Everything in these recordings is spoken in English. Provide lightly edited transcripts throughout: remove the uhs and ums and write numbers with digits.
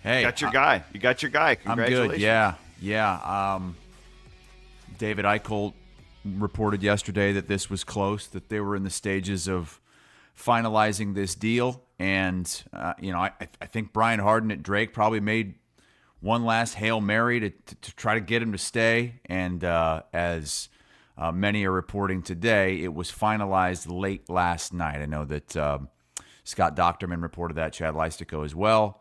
Hey, got your guy. You got your guy. Congratulations. I'm good. Yeah. David Eichholt reported yesterday that this was close, that they were in the stages of finalizing this deal. And, I think Brian Harden at Drake probably made one last Hail Mary to try to get him to stay. And as many are reporting today, it was finalized late last night. I know that Scott Docterman reported that, Chad Leistico as well.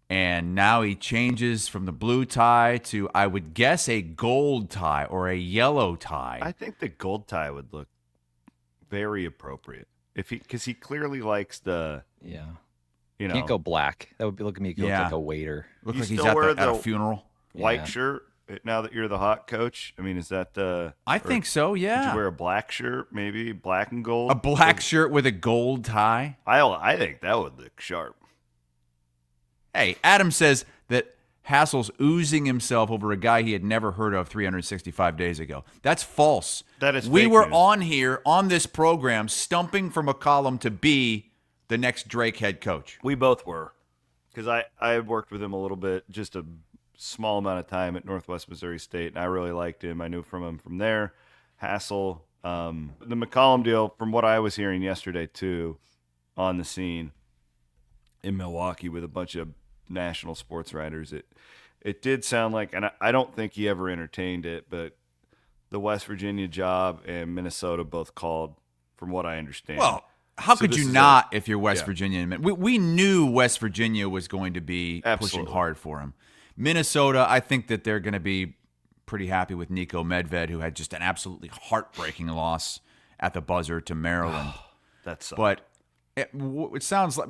And now he changes from the blue tie to, I would guess, a gold tie or a yellow tie. I think the gold tie would look very appropriate because he clearly likes the Can't go black. That would be looking at me like a waiter. Look like he's at a funeral. White shirt. Now that you're the hot coach, I mean, is that I think so. Yeah. Would you wear a black shirt, maybe black and gold? A black shirt with a gold tie. I think that would look sharp. Hey, Adam says that Hassel's oozing himself over a guy he had never heard of 365 days ago. That's false. That is We fake were news. on here, on this program, stumping for McCollum to be the next Drake head coach. We both were. Because I had worked with him a little bit, just a small amount of time at Northwest Missouri State, and I really liked him. I knew from him from there. Hassel. The McCollum deal, from what I was hearing yesterday, too, on the scene in Milwaukee with a bunch of national sports writers, it did sound like, and I don't think he ever entertained it, but the West Virginia job and Minnesota both called, from what I understand. Well, how could you not if you're West Virginia? We knew West Virginia was going to be pushing hard for him. Minnesota, I think that they're going to be pretty happy with Nico Medved, who had just an absolutely heartbreaking loss at the buzzer to Maryland. That sucked. But it sounds like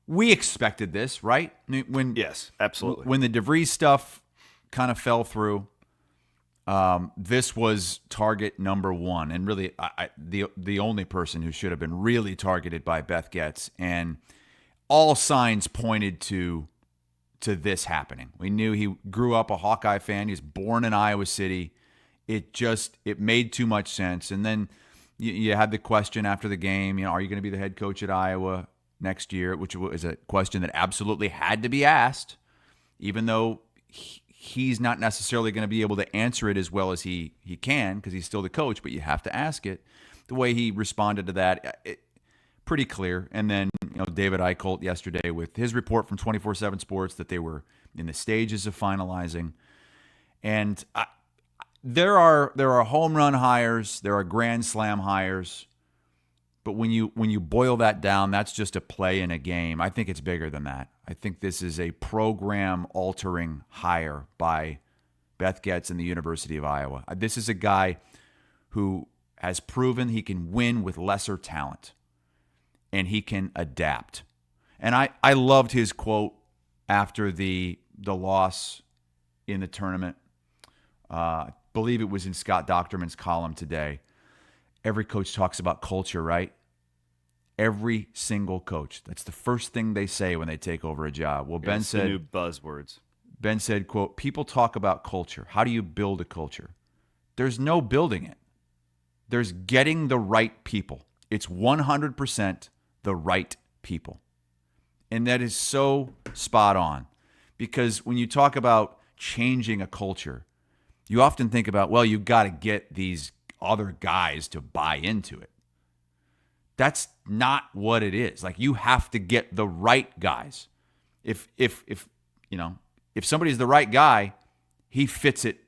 we expected this, right? Yes, absolutely. When the DeVries stuff kind of fell through, this was target number one, and really the only person who should have been really targeted by Beth Getz, and all signs pointed to this happening. We knew he grew up a Hawkeye fan. He was born in Iowa City. It made too much sense. And then you had the question after the game, are you going to be the head coach at Iowa next year, which was a question that absolutely had to be asked, even though he's not necessarily going to be able to answer it as well as he can because he's still the coach, but you have to ask it. The way he responded to that, pretty clear. And then David Eichholt yesterday with his report from 24/7 Sports that they were in the stages of finalizing. And there are home run hires, there are grand slam hires. But when you boil that down, that's just a play in a game. I think it's bigger than that. I think this is a program-altering hire by Beth Getz and the University of Iowa. This is a guy who has proven he can win with lesser talent, and he can adapt. And I loved his quote after the loss in the tournament. I believe it was in Scott Docterman's column today. Every coach talks about culture, right? Every single coach. That's the first thing they say when they take over a job. Well, Ben said, the new buzzwords. Ben said, quote, people talk about culture. How do you build a culture? There's no building it. There's getting the right people. It's 100% the right people. And that is so spot on. Because when you talk about changing a culture, you often think about, well, you've got to get these other guys to buy into it. That's not what it is. Like, you have to get the right guys. If somebody's the right guy, he fits it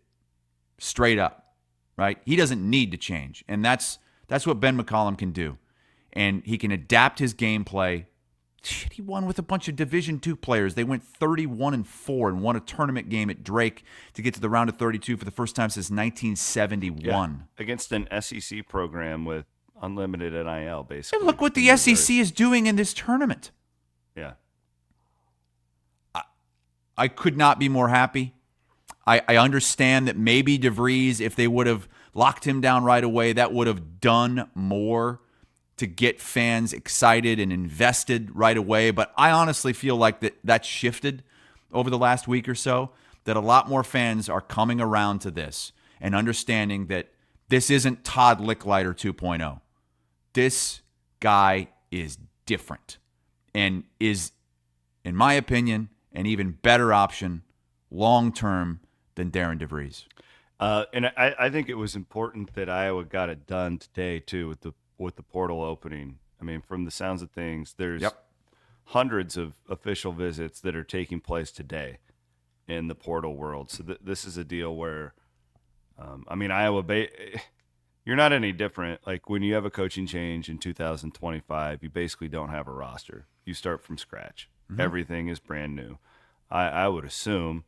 straight up, right? He doesn't need to change. And that's what Ben McCollum can do. And he can adapt his gameplay. He won with a bunch of Division II players. They went 31-4 and won a tournament game at Drake to get to the round of 32 for the first time since 1971. Yeah, against an SEC program with unlimited NIL, basically. And look what the SEC is doing in this tournament. Yeah. I could not be more happy. I understand that maybe DeVries, if they would have locked him down right away, that would have done more to get fans excited and invested right away. But I honestly feel like that's shifted over the last week or so, that a lot more fans are coming around to this and understanding that this isn't Todd Licklider 2.0. This guy is different and is, in my opinion, an even better option long-term than Darren DeVries. And I think it was important that Iowa got it done today too with the portal opening. I mean, from the sounds of things, there's hundreds of official visits that are taking place today in the portal world. So this is a deal where, Iowa, you're not any different. Like when you have a coaching change in 2025, you basically don't have a roster. You start from scratch. Mm-hmm. Everything is brand new. I would assume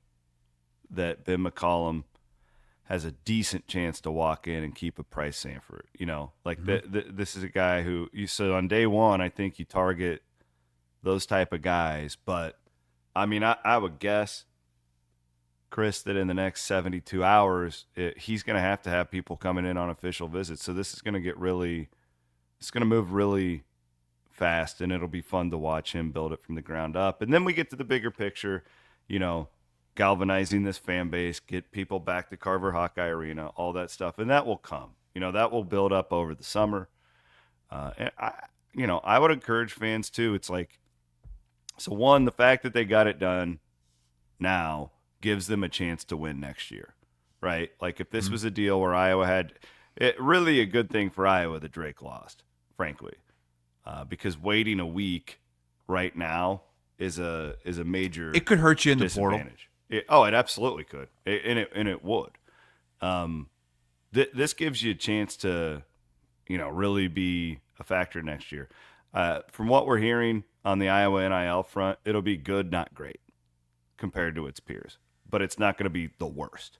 that Ben McCollum has a decent chance to walk in and keep a Price Sanford. This is a guy who you said on day one, I think you target those type of guys. But, I would guess, Chris, that in the next 72 hours, he's going to have people coming in on official visits. So this is going to move really fast, and it'll be fun to watch him build it from the ground up. And then we get to the bigger picture, galvanizing this fan base, get people back to Carver Hawkeye Arena, all that stuff. And that will come. That will build up over the summer. And I would encourage fans too. It's like, so one, the fact that they got it done now gives them a chance to win next year, right? Like if this was a deal where Iowa had it, really a good thing for Iowa that Drake lost, frankly, because waiting a week right now is a major. It could hurt you in the portal. It absolutely could, and it would. This gives you a chance to, really be a factor next year. From what we're hearing on the Iowa NIL front, it'll be good, not great, compared to its peers. But it's not going to be the worst,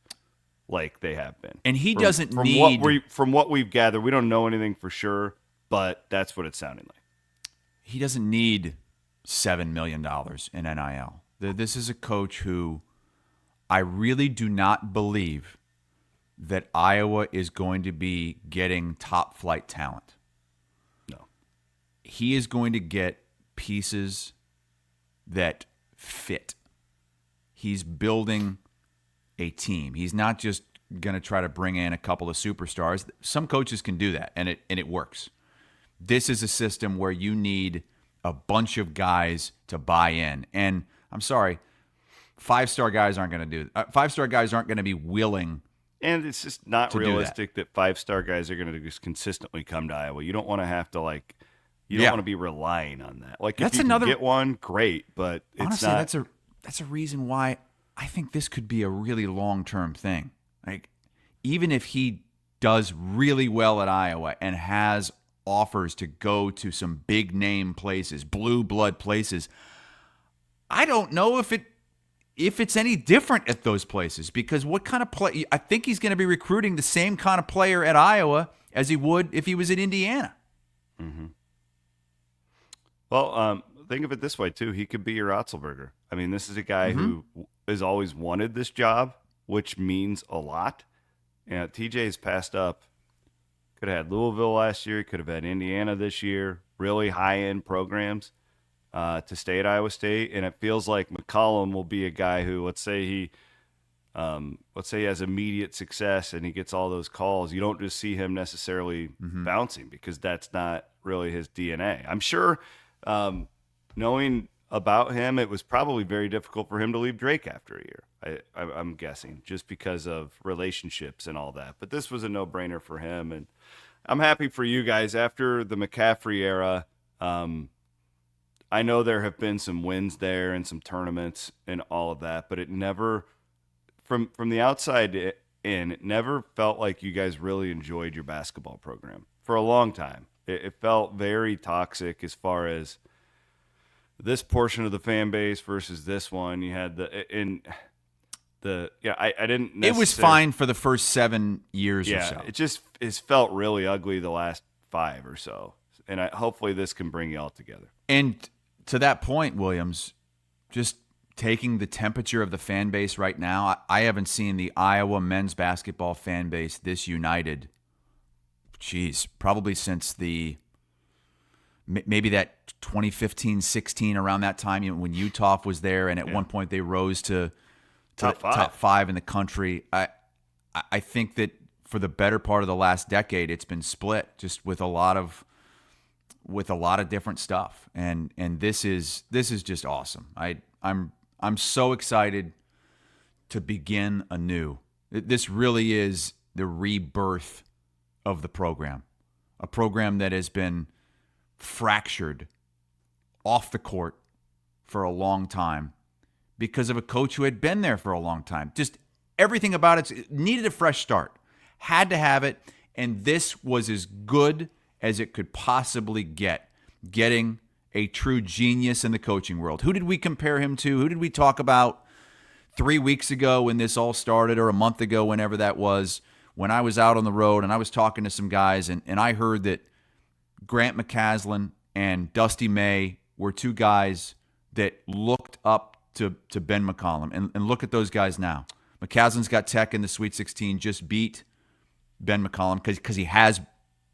like they have been. And he doesn't need. From what we've gathered, we don't know anything for sure, but that's what it's sounding like. He doesn't need $7 million in NIL. This is a coach who I really do not believe that Iowa is going to be getting top flight talent. No. He is going to get pieces that fit. He's building a team. He's not just going to try to bring in a couple of superstars. Some coaches can do that, and it works. This is a system where you need a bunch of guys to buy in. And I'm sorry, five-star guys aren't going to do that. Five-star guys aren't going to be willing. And it's just not realistic that five-star guys are going to just consistently come to Iowa. You don't want to have to you don't want to be relying on that. Like if you can get one, great, but it's honestly, not. That's a reason why I think this could be a really long-term thing. Like even if he does really well at Iowa and has offers to go to some big name places, blue blood places, I don't know if it's any different at those places, because what kind of play? I think he's going to be recruiting the same kind of player at Iowa as he would if he was at Indiana. Mm-hmm. Well, think of it this way too. He could be your Otzelberger. I mean, this is a guy who has always wanted this job, which means a lot. And TJ's passed up. Could have had Louisville last year. Could have had Indiana this year. Really high-end programs to stay at Iowa State. And it feels like McCollum will be a guy who, let's say he has immediate success and he gets all those calls. You don't just see him necessarily bouncing, because that's not really his DNA. I'm sure, knowing about him, it was probably very difficult for him to leave Drake after a year. I'm guessing, just because of relationships and all that. But this was a no-brainer for him, and I'm happy for you guys. After the McCaffrey era, I know there have been some wins there and some tournaments and all of that, but it never, from the outside in, it never felt like you guys really enjoyed your basketball program for a long time. It felt very toxic as far as this portion of the fan base versus this one. You had I didn't necessarily. It was fine for the first 7 years or so. It's felt really ugly the last 5 or so. And hopefully this can bring you all together. And to that point, Williams, just taking the temperature of the fan base right now, I haven't seen the Iowa men's basketball fan base this united, probably since maybe that 2015-16, around that time, when Utah was there, and at one point they rose to top five in the country. I think that for the better part of the last decade, it's been split just with a lot of different stuff, and this is just awesome. I'm so excited to begin anew. This really is the rebirth of the program, a program that has been fractured off the court for a long time because of a coach who had been there for a long time. Just everything about it needed a fresh start, had to have it, and this was as good as it could possibly get, getting a true genius in the coaching world. Who did we compare him to? Who did we talk about 3 weeks ago when this all started, or a month ago, whenever that was, when I was out on the road and I was talking to some guys, and I heard that Grant McCaslin and Dusty May were two guys that looked up to Ben McCollum. And look at those guys now. McCaslin's got Tech in the Sweet 16, just beat Ben McCollum because he has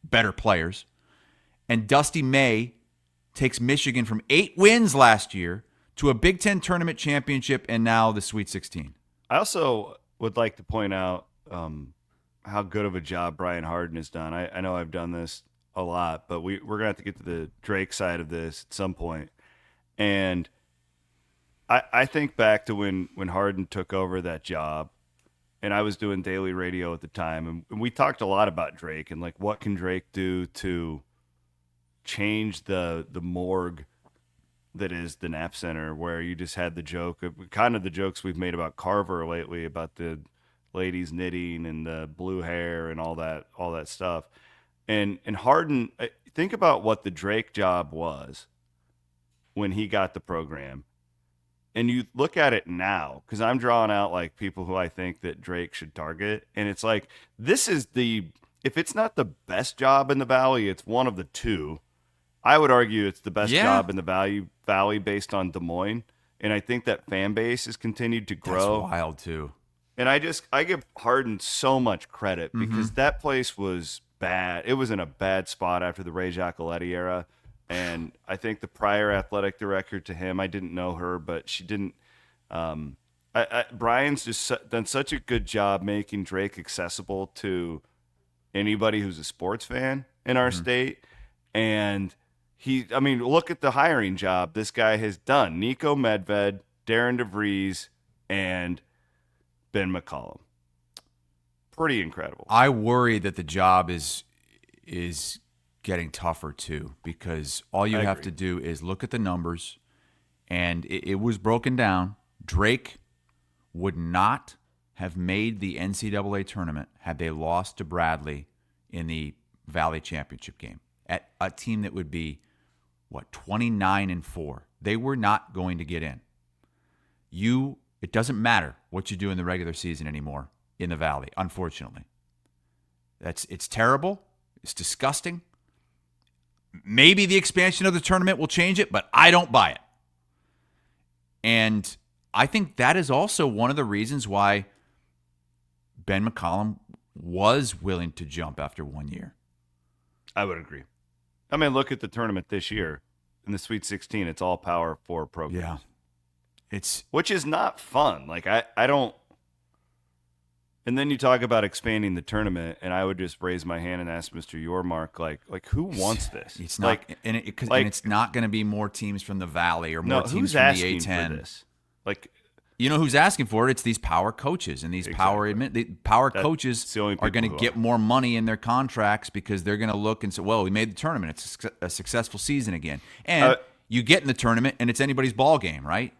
better players. And Dusty May takes Michigan from 8 wins last year to a Big Ten tournament championship and now the Sweet 16. I also would like to point out how good of a job Brian Harden has done. I know I've done this a lot, but we're going to have to get to the Drake side of this at some point. And I think back to when Harden took over that job, and I was doing daily radio at the time, and we talked a lot about Drake and like what can Drake do to change the morgue that is the Knapp Center, where you just had the joke of kind of the jokes we've made about Carver lately about the ladies knitting and the blue hair and all that stuff. And Harden, think about what the Drake job was when he got the program. And you look at it now, because I'm drawing out like people who I think that Drake should target. And it's like, this is if it's not the best job in the Valley, it's one of the two. I would argue it's the best job in the Valley based on Des Moines. And I think that fan base has continued to grow. That's wild too. And I give Harden so much credit because that place was bad. It was in a bad spot after the Ray Giacoletti era. And I think the prior athletic director to him, I didn't know her, but she didn't. Brian's just done such a good job making Drake accessible to anybody who's a sports fan in our state. And look at the hiring job this guy has done. Nico Medved, Darren DeVries, and Ben McCollum. Pretty incredible. I worry that the job is getting tougher too, because all you have to do is look at the numbers, and it was broken down. Drake would not have made the NCAA tournament had they lost to Bradley in the Valley Championship game. At a team that would be 29-4. They were not going to get in. It doesn't matter what you do in the regular season anymore in the Valley, unfortunately. It's terrible. It's disgusting. Maybe the expansion of the tournament will change it, but I don't buy it. And I think that is also one of the reasons why Ben McCollum was willing to jump after 1 year. I would agree. I mean, look at the tournament this year. In the Sweet 16, it's all Power 4 programs. Yeah. Which is not fun. Like, I don't... And then you talk about expanding the tournament, and I would just raise my hand and ask Mr. Yormark, like who wants this? It's not, and it's not going to be more teams from the Valley or more teams from the A10. For this? Like, you know who's asking for it? It's these power coaches, and these power coaches are going to get more money in their contracts because they're going to look and say, "Well, we made the tournament; it's a successful season again." And you get in the tournament, and it's anybody's ball game, right?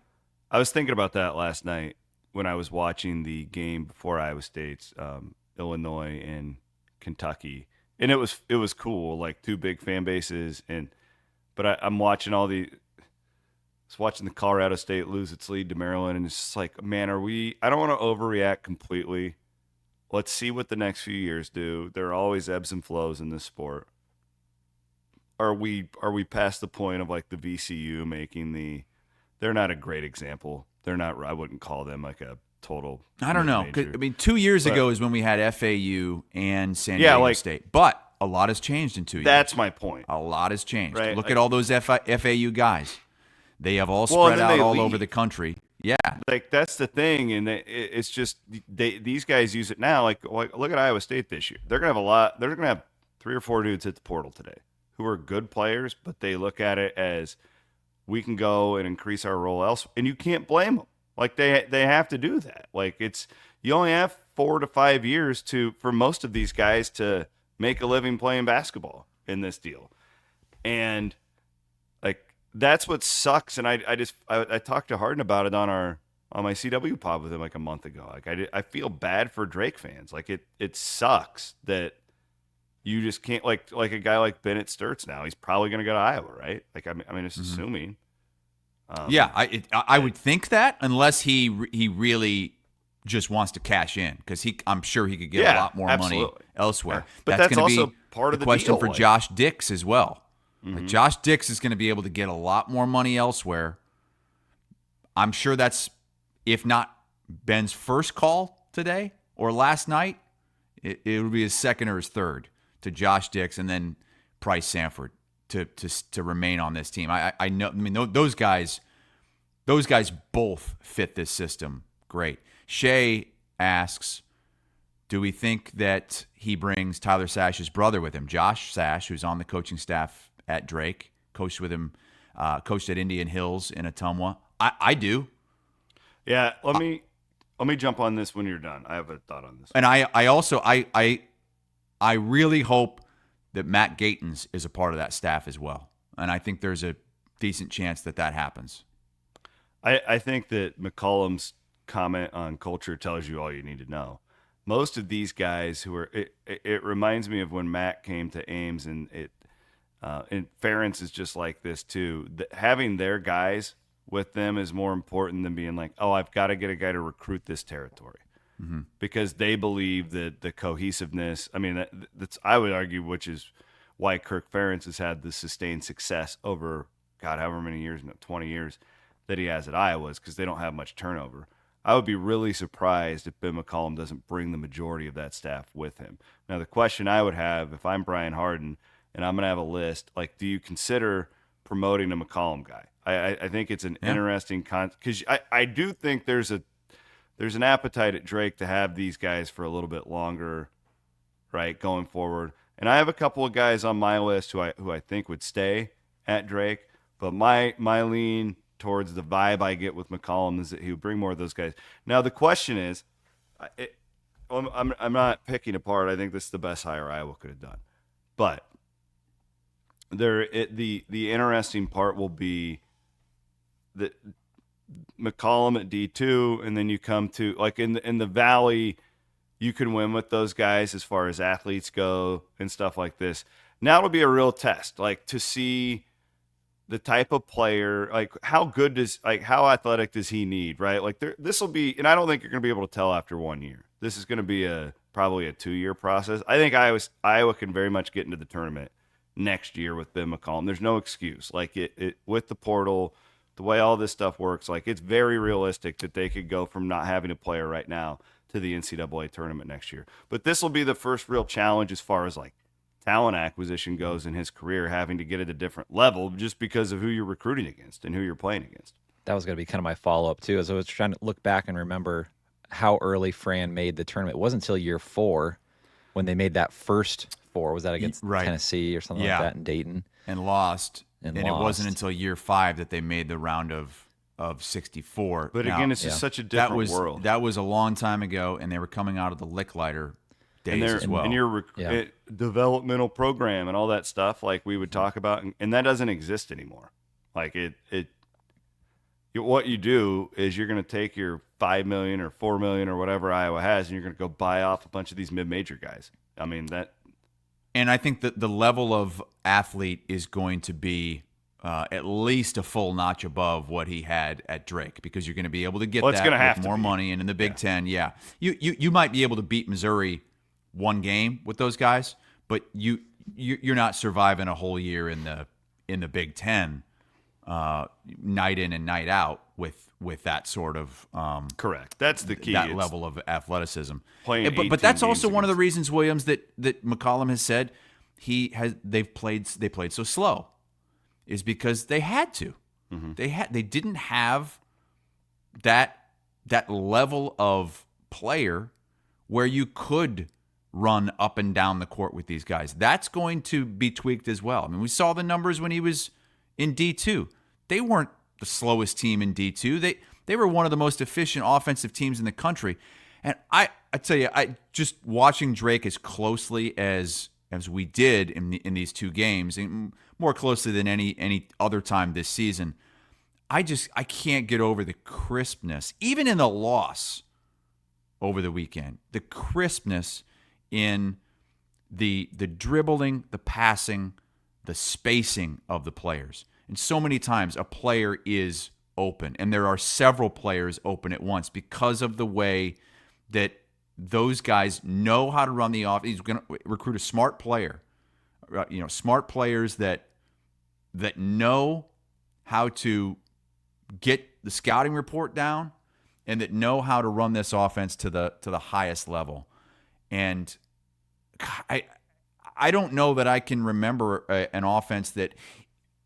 I was thinking about that last night when I was watching the game before Iowa State's Illinois and Kentucky, and it was cool, like two big fan bases, but I'm watching watching the Colorado State lose its lead to Maryland, and it's just like, man, I don't want to overreact completely. Let's see what the next few years do. There are always ebbs and flows in this sport. Are we past the point of like the VCU they're not a great example. They're not, I wouldn't call them like a total. I don't know. I mean, 2 years ago is when we had FAU and San Diego State, but a lot has changed in 2 years. That's my point. A lot has changed. Right? Look at all those FAU guys. They have all spread out all over the country. Yeah. Like, that's the thing, and it's just these guys use it now. Like, look at Iowa State this year. They're going to have 3 or 4 dudes hit the portal today who are good players, but they look at it as we can go and increase our role elsewhere. And you can't blame them. Like they have to do that. Like you only have 4 to 5 years for most of these guys to make a living playing basketball in this deal. And like that's what sucks. And I talked to Harden about it on my CW pod with him like a month ago. Like I feel bad for Drake fans. Like it sucks that you just can't like a guy like Bennett Sturts now. He's probably going to go to Iowa, right? Like I mean, just assuming. I would think that unless he really just wants to cash in because I'm sure he could get a lot more money elsewhere. Yeah. But that's also going to be part of the question deal, for Josh Dix as well. Like Josh Dix is going to be able to get a lot more money elsewhere. I'm sure that's, if not Ben's first call today or last night, it would be his second or his third to Josh Dix and then Price Sanford to remain on this team. I know. I mean, those guys both fit this system great. Shay asks, do we think that he brings Tyler Sash's brother with him, Josh Sash, who's on the coaching staff at Drake, coached with him, coached at Indian Hills in Ottumwa? I do. Yeah, let me jump on this when you're done. I have a thought on this. And I also really hope that Matt Gatens is a part of that staff as well. And I think there's a decent chance that happens. I think that McCollum's comment on culture tells you all you need to know. Most of these guys who are it reminds me of when Matt came to Ames, and Ferentz is just like this too. Having their guys with them is more important than being like, oh, I've got to get a guy to recruit this territory. Because they believe that the cohesiveness, I mean, that's I would argue, which is why Kirk Ferentz has had the sustained success over, God, however many years, 20 years that he has at Iowa, is because they don't have much turnover. I would be really surprised if Ben McCollum doesn't bring the majority of that staff with him. Now, the question I would have if I'm Brian Harden and I'm going to have a list, like, do you consider promoting a McCollum guy? I think it's an interesting because I do think there's an appetite at Drake to have these guys for a little bit longer, right, going forward. And I have a couple of guys on my list who I think would stay at Drake, but my lean towards the vibe I get with McCollum is that he would bring more of those guys. Now the question is, I'm not picking apart. I think this is the best hire Iowa could have done, but the interesting part will be that McCollum at D2, and then you come to like in the Valley, you can win with those guys as far as athletes go and stuff like this. Now it'll be a real test, like to see the type of player, like how athletic does he need, right? Like this will be, and I don't think you're going to be able to tell after 1 year. This is going to be probably a 2-year process. I think Iowa can very much get into the tournament next year with Ben McCollum. There's no excuse. Like it with the portal, the way all this stuff works, like it's very realistic that they could go from not having a player right now to the NCAA tournament next year. But this will be the first real challenge as far as like talent acquisition goes in his career, having to get at a different level just because of who you're recruiting against and who you're playing against. That was going to be kind of my follow-up too, as I was trying to look back and remember how early Fran made the tournament. It wasn't until year 4 when they made that first 4. Was that against Tennessee or something like that in Dayton? And lost. And it wasn't until year 5 that they made the round of 64. But again, it's just such a different world. That was a long time ago, and they were coming out of the Licklider days as well. And your developmental program and all that stuff, like we would talk about, and that doesn't exist anymore. Like what you do is you're going to take your $5 million or $4 million or whatever Iowa has, and you're going to go buy off a bunch of these mid-major guys. I mean that. And I think that the level of athlete is going to be at least a full notch above what he had at Drake, because you're going to be able to get that with more money. And in the Big Ten, you might be able to beat Missouri one game with those guys, but you're not surviving a whole year in the Big Ten, night in and night out with that sort of correct. That's the key. That level of athleticism. But that's also one of the reasons, Williams, that McCollum has said they played so slow, is because they had to. Mm-hmm. They didn't have that level of player where you could run up and down the court with these guys. That's going to be tweaked as well. I mean, we saw the numbers when he was in D2. They weren't the slowest team in D2. They were one of the most efficient offensive teams in the country. And I tell you, I just watching Drake as closely as we did in these two games, and more closely than any other time this season, I can't get over the crispness, even in the loss over the weekend, the crispness in the dribbling, the passing, the spacing of the players. And so many times a player is open, and there are several players open at once because of the way that those guys know how to run the offense. He's going to recruit a smart player, smart players that know how to get the scouting report down and that know how to run this offense to the highest level. And I don't know that I can remember an offense that,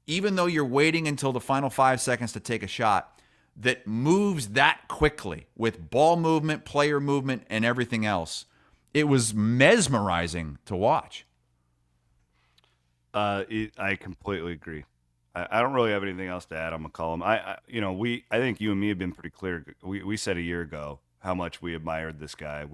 even though you're waiting until the final 5 seconds to take a shot, that moves that quickly with ball movement, player movement, and everything else. It was mesmerizing to watch. I completely agree. I don't really have anything else to add on McCollum. I think you and me have been pretty clear. We said a year ago how much we admired this guy.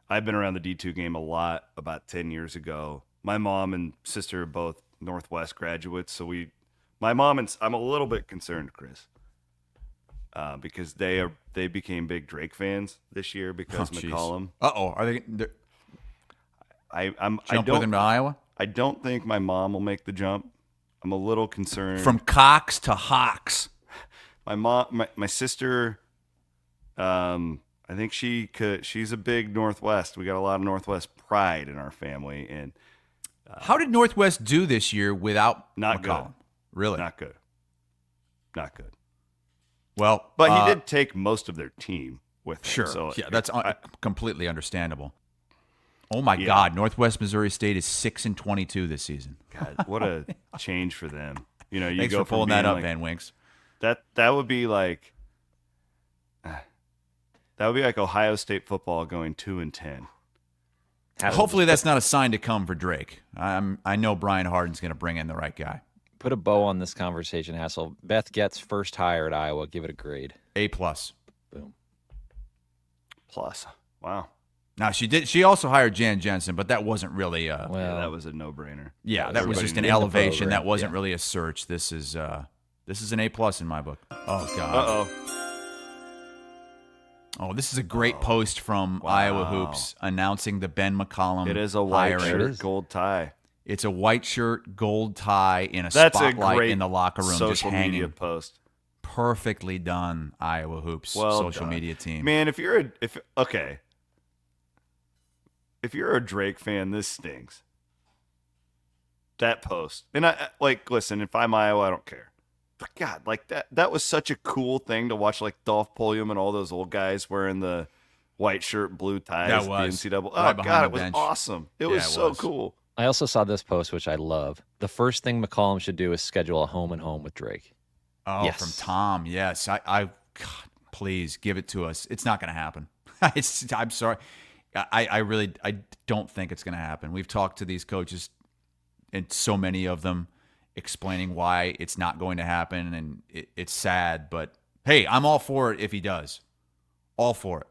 I've been around the D2 game a lot about 10 years ago. My mom and sister are both Northwest graduates, so I'm a little bit concerned, Chris, because they became big Drake fans this year because McCollum. Are they? Jump with him to Iowa? I don't think my mom will make the jump. I'm a little concerned. From Cox to Hawks. My sister, I think she's a big Northwest. We got a lot of Northwest pride in our family. And how did Northwest do this year without not McCollum? Good. Really? Not good. Not good. Well, but he did take most of their team with him. Sure. So yeah, that's completely understandable. Oh my God, Northwest Missouri State is 6-22 this season. God, what a change for them. You Thanks go for pulling that up, Van Winks. That would be like Ohio State football going 2-10. Hopefully that's not a sign to come for Drake. I know Brian Harden's going to bring in the right guy. Put a bow on this conversation, Hassel. Beth Getz first hire at Iowa. Give it a grade. A+. Boom. Plus. Wow. Now she also hired Jan Jensen, but that wasn't really that was a no-brainer. Yeah, that was just an elevation. That wasn't really a search. This is an A+ in my book. Oh God. Oh, this is a great post from Iowa Hoops announcing the Ben McCollum. It is a white hiring. shirt, gold tie. It's a white shirt, gold tie in a spotlight in the locker room, just hanging. Media post. Perfectly done, Iowa Hoops social media team. Man, if you're a Drake fan, this stings. That post. And listen, if I'm Iowa, I don't care. But God, that was such a cool thing to watch, like Dolph Pulliam and all those old guys wearing the white shirt, blue ties. That was. The NCAA. Right oh God, it was bench. awesome. It was so cool. I also saw this post, which I love. The first thing McCollum should do is schedule a home and home with Drake. Oh, yes. From Tom. Yes. God, please give it to us. It's not going to happen. I'm sorry. I don't think it's going to happen. We've talked to these coaches, and so many of them explaining why it's not going to happen, and it's sad. But hey, I'm all for it if he does. All for it.